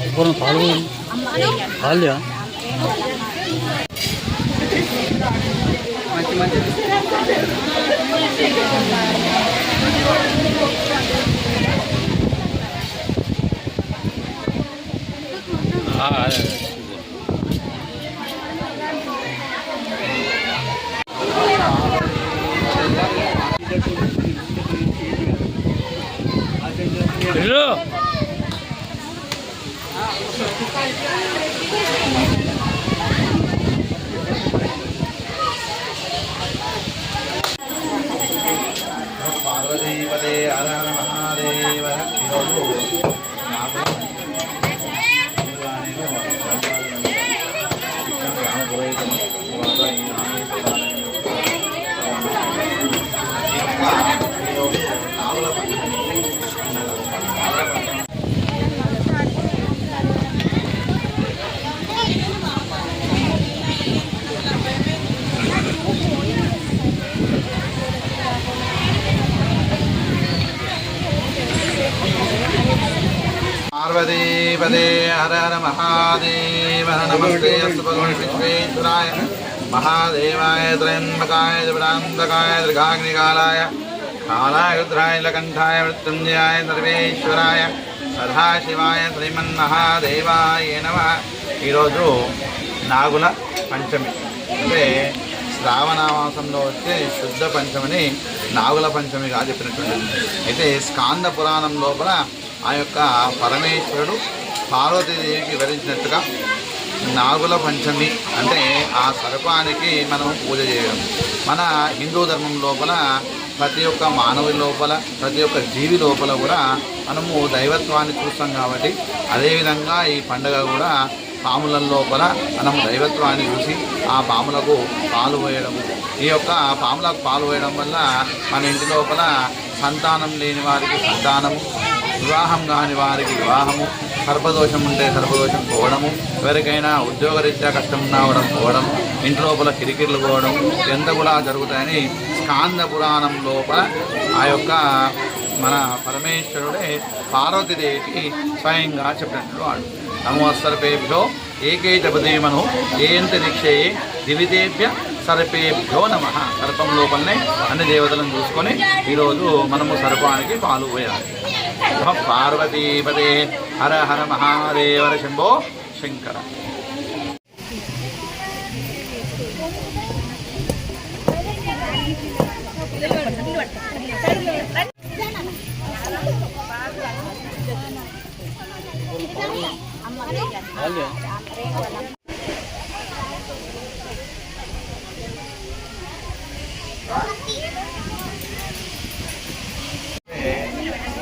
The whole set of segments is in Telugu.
이거는 달리야. పార్వతీపదే హర హర మహాదేవ पार्वतीपदे हर हर महादेव नमस्ते अस्तु भगवान् विश्वेश्वराय महादेवाय त्र्यम्बकाय त्रिपुरान्तकाय त्रिकाग्निकालाय कालाय रुद्राय नीलकण्ठाय मृत्युञ्जयाय सर्वेश्वराय सदाशिवाय श्रीमन्महादेवाय नमः। ఈరోజు నాగుల పంచమి అంటే శ్రావణమాసంలో వచ్చే శుద్ధ పంచమిని నాగుల పంచమిగా చెప్పినటువంటిది. అయితే స్కాంద పురాణం లోపల ఆ యొక్క పరమేశ్వరుడు పార్వతీదేవికి వివరించినట్టుగా నాగుల పంచమి అంటే ఆ సర్పానికి మనం పూజ చేయడం. మన హిందూ ధర్మం లోపల ప్రతి ఒక్క మానవుడి లోపల ప్రతి ఒక్క జీవి లోపల కూడా మనము దైవత్వాన్ని చూస్తాం కాబట్టి అదేవిధంగా ఈ పండుగ కూడా పాముల లోపల మనము దైవత్వాన్ని చూసి ఆ పాములకు పాలు పోయడము. ఈ యొక్క పాములకు పాలు పోయడం వల్ల మన ఇంటి లోపల సంతానం లేని వారికి సంతానము, వివాహం కాని వారికి వివాహము, సర్పదోషం ఉంటే సర్పదోషం పోవడము, ఎవరికైనా ఉద్యోగరీత్యా కష్టం రావడం పోవడం, ఇంటి లోపల కిరికిర్లు పోవడం ఎంత కూడా జరుగుతాయని స్కాంద పురాణం లోపల ఆ యొక్క మన పరమేశ్వరుడే పార్వతీదేవికి స్వయంగా చెప్పినట్లు వాడు. నమో సర్పేభ్యో ఏకే జపదేమను ఏంత దీక్షయే దివిదేభ్య సర్పేభ్యో నమ. సర్పం లోపలనే అన్ని దేవతలను చూసుకొని ఈరోజు మనము సర్పానికి పాలు పోయాలి. పార్వతీపదే హర హర మహాదేవర శంభో శంకర.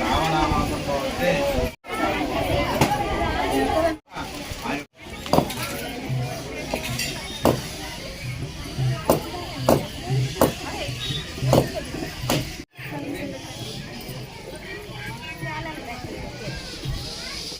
రామనామాసంలో వస్తే